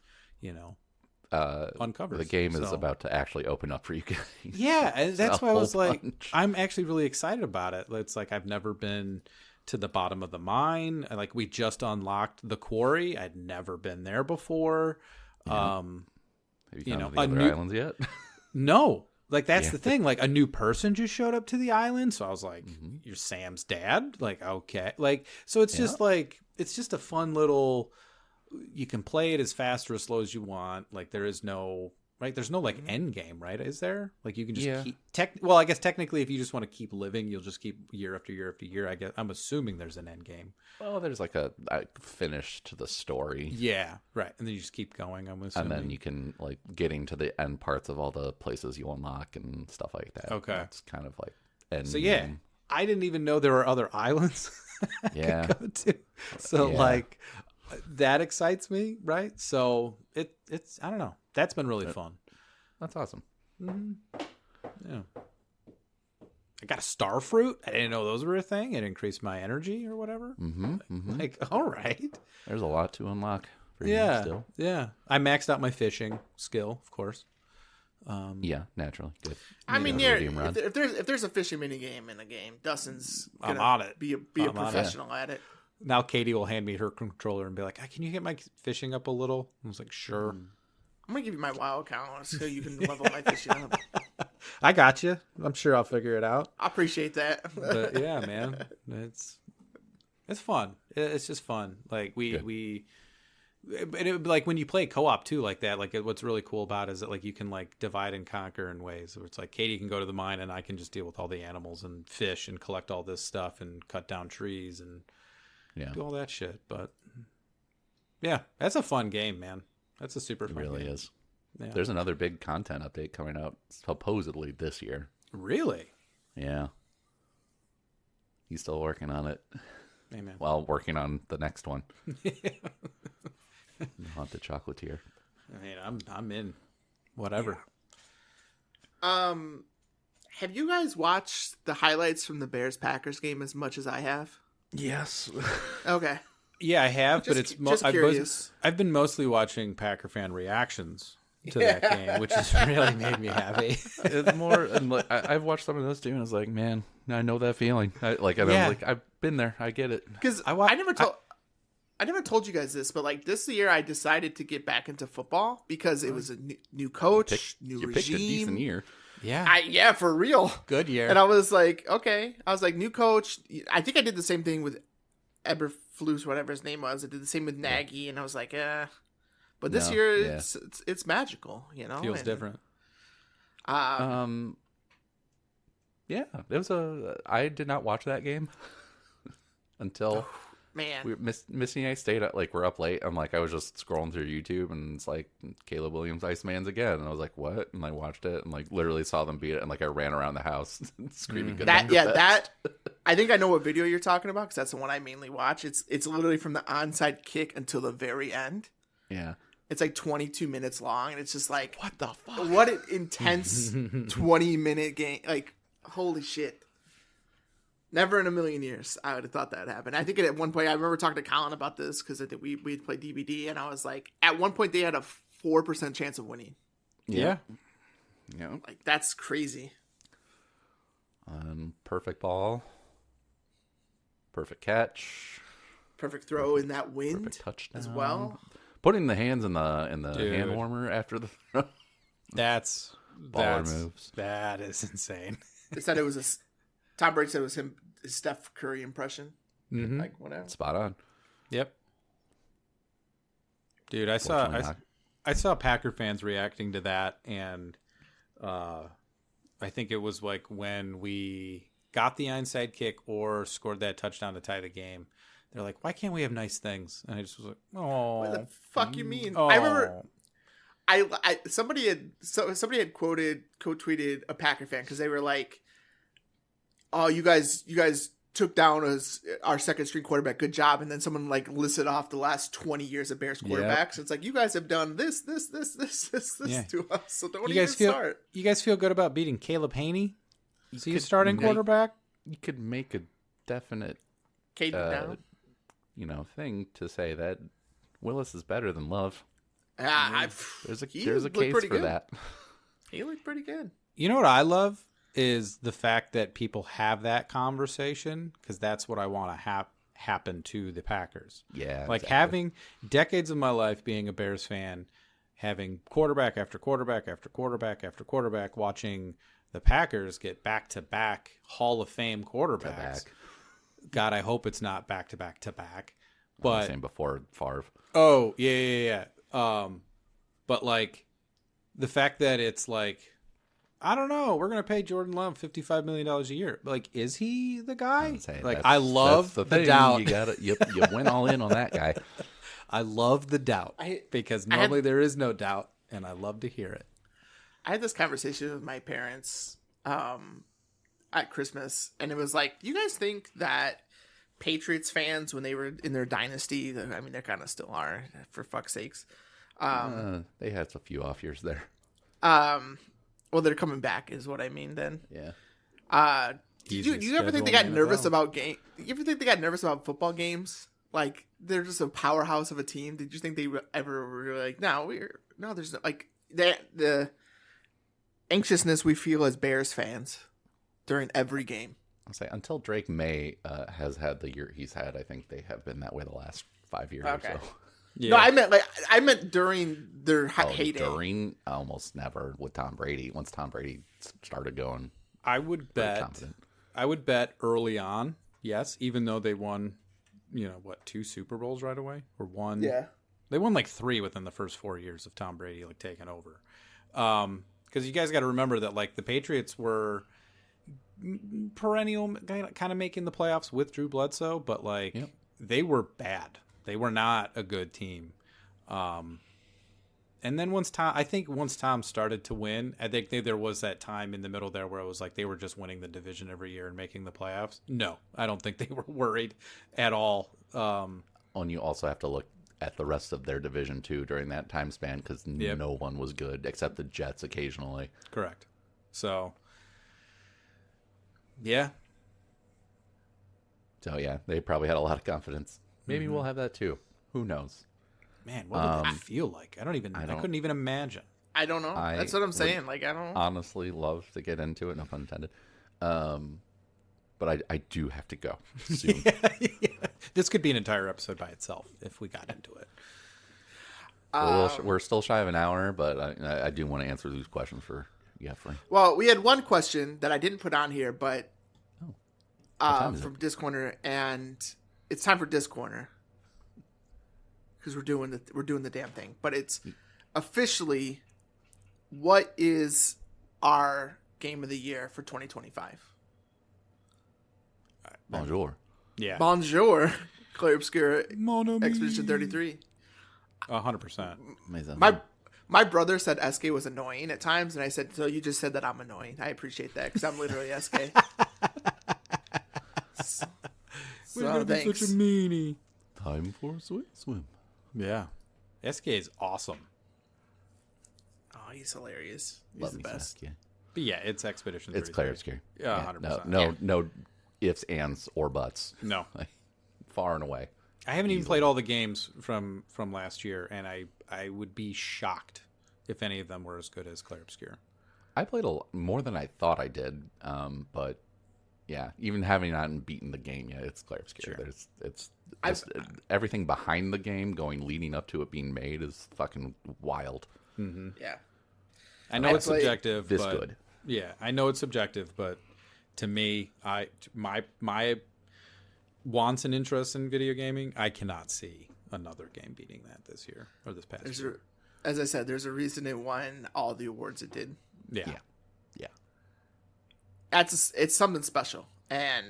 uncovers. The game is about to actually open up for you guys. Yeah, and that's why I was like, I'm actually really excited about it. It's like I've never been to the bottom of the mine. Like we just unlocked the quarry. I'd never been there before. Yeah. Have you found the other islands yet? No. Like that's the thing. Like a new person just showed up to the island. So I was like, you're Sam's dad? Like, okay. Like, so it's just like, it's just a fun little, you can play it as fast or as slow as you want. Like there is no, right? There's no like end game, right? Is there? Like you can just keep well, I guess technically if you just want to keep living, you'll just keep year after year after year. I guess I'm assuming there's an end game. Well, there's like a finish to the story. Yeah, right. And then you just keep going, I'm assuming. And then you can like getting to the end parts of all the places you unlock and stuff like that. Okay. It's kind of like end So yeah, game. I didn't even know there were other islands I could go to. So like that excites me, right? So it's I don't know. That's been really fun. That's awesome. Yeah. I got a star fruit. I didn't know those were a thing. It increased my energy or whatever. Like, all right. There's a lot to unlock for you still. Yeah. I maxed out my fishing skill, of course. Yeah, naturally. Good. I mean, if there's a fishing mini game in a game, Dustin's gonna I'm on it. Be a professional at it. Now Katie will hand me her controller and be like, can you get my fishing up a little? I was like, sure. I'm gonna give you my WoW account so you can level my fishing up. I got you. I'm sure I'll figure it out. I appreciate that. But yeah, man, It's fun. It's just fun. Like Good. like when you play co-op too, like that. Like what's really cool about it is that like you can like divide and conquer in ways where it's like Katie can go to the mine and I can just deal with all the animals and fish and collect all this stuff and cut down trees and do all that shit. But yeah, that's a fun game, man. That's a super fun It really game. is. Yeah. There's another big content update coming out supposedly this year. Really? Yeah. He's still working on it. Amen. While working on the next one. Haunted Chocolatier. I mean, I'm in. Whatever. Have you guys watched the highlights from the Bears-Packers game as much as I have? Yes. Okay. Yeah, I have, but Just curious. I've been mostly watching Packer fan reactions to that game, which has really made me happy. It's more, and like, I've watched some of those too, and I was like, man, I know that feeling. I'm like, I've been there. I get it. Because I never told you guys this, but like this year I decided to get back into football because it was a new coach, new You regime. picked a decent year. Yeah. For real. Good year. And I was like, okay. I was like, new coach. I think I did the same thing with Eberflus, whatever his name was. I did the same with Nagy, and I was like, But this year it's magical, you know. Feels different. Yeah, it was I did not watch that game until man. Missy and I stayed at, like, we're up late. I'm like, I was just scrolling through YouTube, and it's like Caleb Williams Iceman's again, and I was like, what? And I watched it, and like literally saw them beat it, and like I ran around the house screaming. That I think I know what video you're talking about because that's the one I mainly watch. It's literally from the onside kick until the very end. Yeah. It's like 22 minutes long, and it's just like, What the fuck? what an intense 20-minute game. Like, holy shit. Never in a million years I would have thought that would happen. I think at one point, I remember talking to Colin about this because I think we played DVD, and I was like, at one point they had a 4% chance of winning. Yeah. Like, that's crazy. Perfect ball. Perfect catch. Perfect throw in that wind Perfect touchdown as well. Putting the hands in the hand warmer after the throw. That's moves. That is insane. They said it was Tom Brady said it was his Steph Curry impression. Mm-hmm. Like, whatever. Spot on. Yep. Dude, I saw Packer fans reacting to that, and I think it was like when we got the onside kick or scored that touchdown to tie the game. They're like, why can't we have nice things? And I just was like, oh. What the fuck you mean? Oh. I remember somebody had quote-tweeted a Packer fan because they were like, oh, you guys took down our second string quarterback. Good job. And then someone like listed off the last 20 years of Bears quarterbacks. Yep. It's like, you guys have done this to us. So don't even start. You guys feel good about beating Caleb Haney? Is he a starting quarterback? You could make a definite thing to say that Willis is better than Love. There's a case for that. He looked pretty good. You know what I love is the fact that people have that conversation, because that's what I want to happen to the Packers. Yeah, like having decades of my life being a Bears fan, having quarterback after quarterback after quarterback after quarterback, watching the Packers get back-to-back Hall of Fame quarterbacks. God, I hope it's not back-to-back-to-back. But same before Favre. Oh, yeah. But like the fact that it's like, I don't know, we're gonna pay Jordan Love $55 million a year. Like, is he the guy? Like, I love the doubt. You went all in on that guy. I love the doubt because normally there is no doubt, and I love to hear it. I had this conversation with my parents at Christmas, and it was like, you guys think that Patriots fans, when they were in their dynasty, I mean, they kind of still are, for fuck's sakes. They had a few off years there. Well, they're coming back, is what I mean. Then, yeah. Do you ever think they got nervous about game? You ever think they got nervous about football games? Like, they're just a powerhouse of a team. Did you think they ever were like, there's no, like the anxiousness we feel as Bears fans during every game? I'll say until Drake May has had the year he's had, I think they have been that way the last 5 years or so. Yeah. No, I meant during their heyday. During almost never with Tom Brady. Once Tom Brady started going, I would bet early on, yes, even though they won 2 Super Bowls right away, or one? Yeah. They won like 3 within the first 4 years of Tom Brady like taking over. Because you guys got to remember that like the Patriots were perennial kind of making the playoffs with Drew Bledsoe, but like they were bad. They were not a good team. And then once Tom started to win, I think there was that time in the middle there where it was like they were just winning the division every year and making the playoffs. No, I don't think they were worried at all. And you also have to look at the rest of their division too during that time span, because no one was good except the Jets occasionally. Correct. So, yeah. So yeah, they probably had a lot of confidence. Maybe we'll have that too. Who knows? Man, what would that feel like? I couldn't even imagine. I don't know. That's what I'm saying. Like, I don't honestly love to get into it, no pun intended. But I do have to go soon. Yeah. This could be an entire episode by itself if we got into it. We're still shy of an hour, but I do want to answer these questions for Jeffrey. Well, we had one question that I didn't put on here, but from Disc Corner, and it's time for Disc Corner because we're doing the damn thing. But it's officially, what is our game of the year for 2025? Bonjour. Yeah. Bonjour, Clair Obscur, Mon ami. Expedition 33. 100%. Amazing. My brother said SK was annoying at times, and I said, so you just said that I'm annoying. I appreciate that, because I'm literally SK. So thanks. Such a meanie. Time for a swim. Yeah. SK is awesome. Oh, he's hilarious. He's Love the me best. some SK. But yeah, it's Expedition 33. It's Clair Obscur. Yeah, 100%. No ifs, ands, or buts. No. Far and away. I haven't even played all the games from last year, and I would be shocked if any of them were as good as Clair Obscur. I played more than I thought I did, but yeah, even having not beaten the game yet, it's Clair Obscur. Sure. It's everything behind the game, leading up to it being made, is fucking wild. Mm-hmm. Yeah. I know it's subjective. This but, good. Yeah, I know it's subjective, but to me, my wants and interests in video gaming, I cannot see another game beating that this year or this past year. As I said, there's a reason it won all the awards it did. Yeah. It's something special, and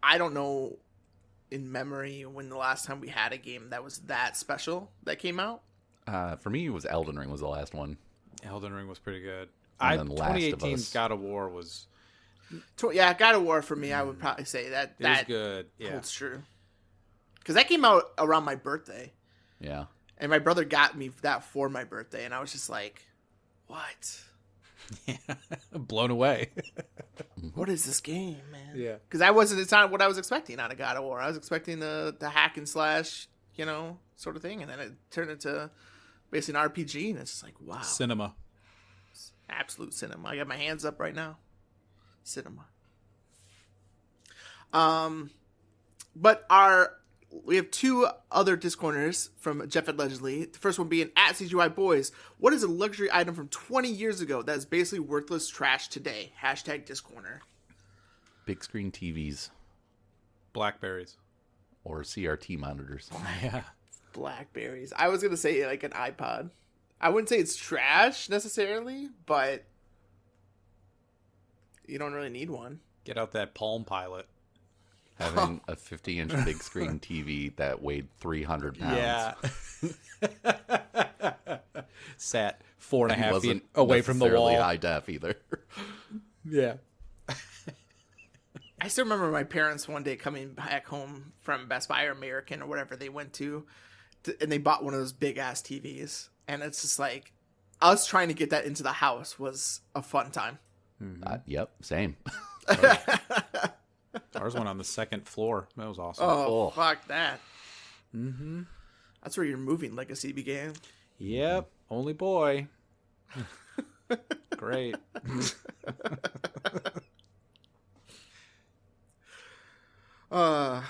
I don't know in memory when the last time we had a game that was that special that came out. For me, it was Elden Ring was the last one. Elden Ring was pretty good. And then Last of 2018's God of War was... Yeah, God of War for me, I would probably say that was good. Yeah, holds true. Because that came out around my birthday. Yeah. And my brother got me that for my birthday, and I was just like, what? Yeah. Blown away. What is this game, man? Yeah. Because it's not what I was expecting out of God of War. I was expecting the hack and slash, sort of thing, and then it turned into basically an RPG, and it's just like, wow. Cinema. Absolute cinema. I got my hands up right now. Cinema. But we have 2 other Discorners from Jeff Allegedly. The first one being at CGY Boys. What is a luxury item from 20 years ago that is basically worthless trash today? Hashtag Discorner. Big screen TVs Blackberries. or CRT monitors. Yeah. Blackberries. I was going to say like an iPod. I wouldn't say it's trash necessarily, but you don't really need one. Get out that Palm Pilot. Having a 50-inch big screen TV that weighed 300 pounds. Yeah. Sat 4.5 Wasn't feet away from the necessarily wall. high def either. Yeah. I still remember my parents one day coming back home from Best Buy or American or whatever they went to and they bought one of those big ass TVs. And it's just like, us trying to get that into the house was a fun time. Yep, same. Ours went on the second floor. That was awesome. Oh, fuck that. Mm-hmm. That's where your moving legacy began. Yep. Only boy. Great. And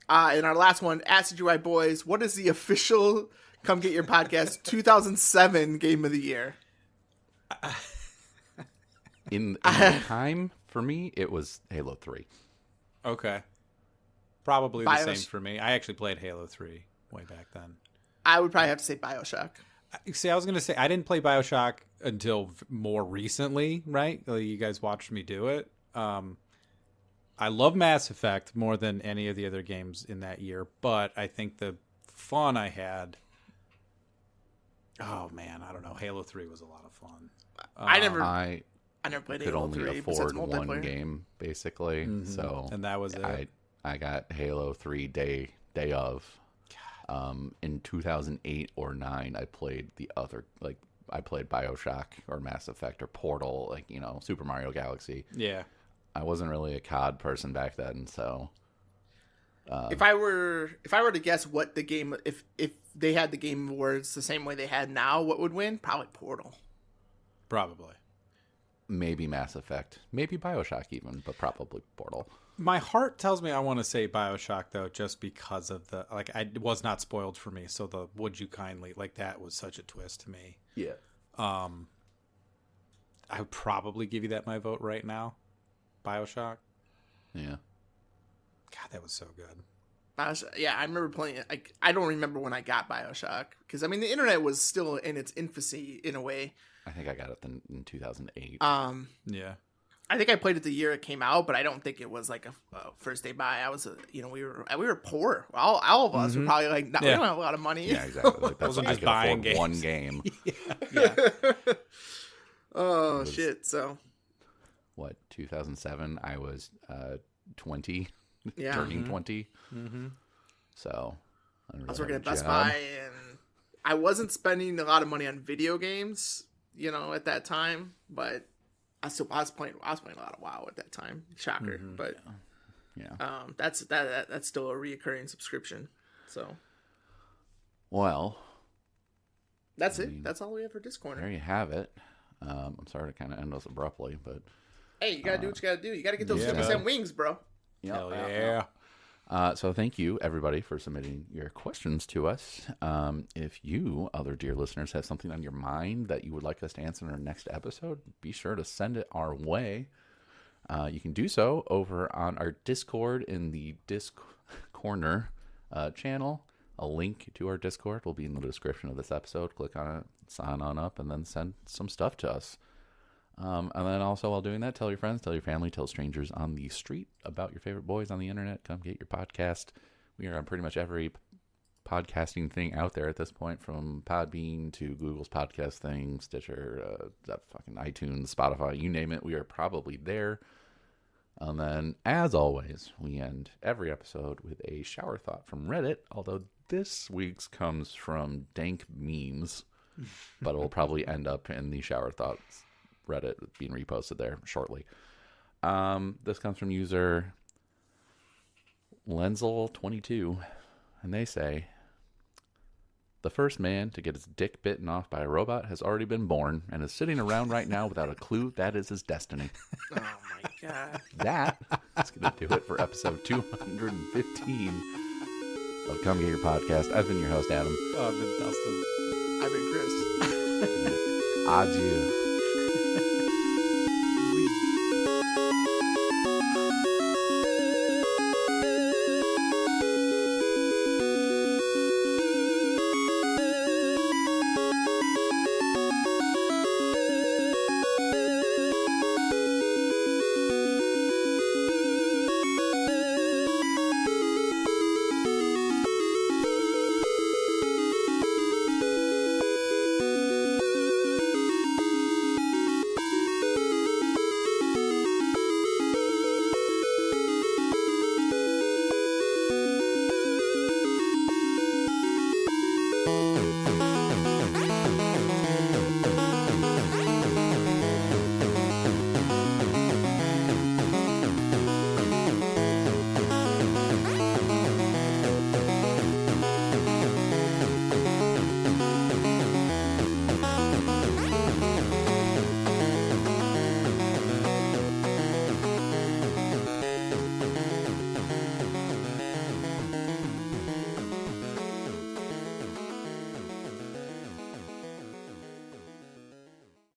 our last one, at CGY Boys, what is the official Come Get Your Podcast 2007 Game of the Year? In the time, for me, it was Halo 3. Okay. Probably the Bios- same for me. I actually played Halo 3 way back then. I would probably have to say BioShock. See, I was going to say, I didn't play BioShock until more recently, right? You guys watched me do it. I love Mass Effect more than any of the other games in that year, but I think the fun I had... Oh, man, I don't know. Halo 3 was a lot of fun. I never played could Halo only 3 afford besides one multiplayer. game, basically. So And that was it. I got Halo 3 day of. In 2008 or 9, I played the other, like, I played BioShock or Mass Effect or Portal, like, you know, Super Mario Galaxy. Yeah. I wasn't really a COD person back then, so... If I were to guess what the game, if they had the Game Awards the same way they had now, what would win? Probably Portal. Probably. Maybe Mass Effect. Maybe BioShock even, but probably Portal. My heart tells me I want to say BioShock, though, just because of the... Like, I was not spoiled for me, so the would you kindly... Like, that was such a twist to me. Yeah. I would probably give you that my vote right now. BioShock. Yeah. God, that was so good. Yeah, I remember playing it. I don't remember when I got BioShock, because, I mean, the internet was still in its infancy, in a way. I think I got it in 2008. Yeah. I think I played it the year it came out, but I don't think it was like a first day buy. I was, we were poor. All of us were probably like, we don't have a lot of money. Yeah, exactly. Like, that's Wasn't I just could buying afford one games. game. Yeah. Oh, was- shit. So, What, 2007? I was 20, yeah. turning 20. Mm-hmm. So, I was working at Best Buy, and I wasn't spending a lot of money on video games, at that time, but I was playing a lot of WoW at that time. Shocker. But Yeah. that's still a reoccurring subscription. So Well, that's it. That's all we have for Discord. there you have it. I'm sorry to kind of end us abruptly, but Hey, you gotta do what you gotta do. You gotta get those Yeah, 50 cent man. wings, bro. Hell yeah. So thank you, everybody, for submitting your questions to us. If you, other dear listeners, have something on your mind that you would like us to answer in our next episode, be sure to send it our way. You can do so over on our Discord in the Disc Corner channel. A link to our Discord will be in the description of this episode. Click on it, sign on up, and then send some stuff to us. And then also, while doing that, tell your friends, tell your family, tell strangers on the street about your favorite boys on the internet. Come get your podcast. We are on pretty much every podcasting thing out there at this point, from Podbean to Google's podcast thing, Stitcher, fucking iTunes, Spotify, you name it. We are probably there. And then, as always, we end every episode with a shower thought from Reddit, although this week's comes from dank memes, but it will probably end up in the shower thoughts Reddit being reposted there shortly. This comes from user Lenzel22, and they say, the first man to get his dick bitten off by a robot has already been born and is sitting around right now without a clue that is his destiny. Oh my god. That is going to do it for episode 215 of Come Get Your Podcast. I've been your host, Adam. I've been Dustin. I've been Chris. Adieu.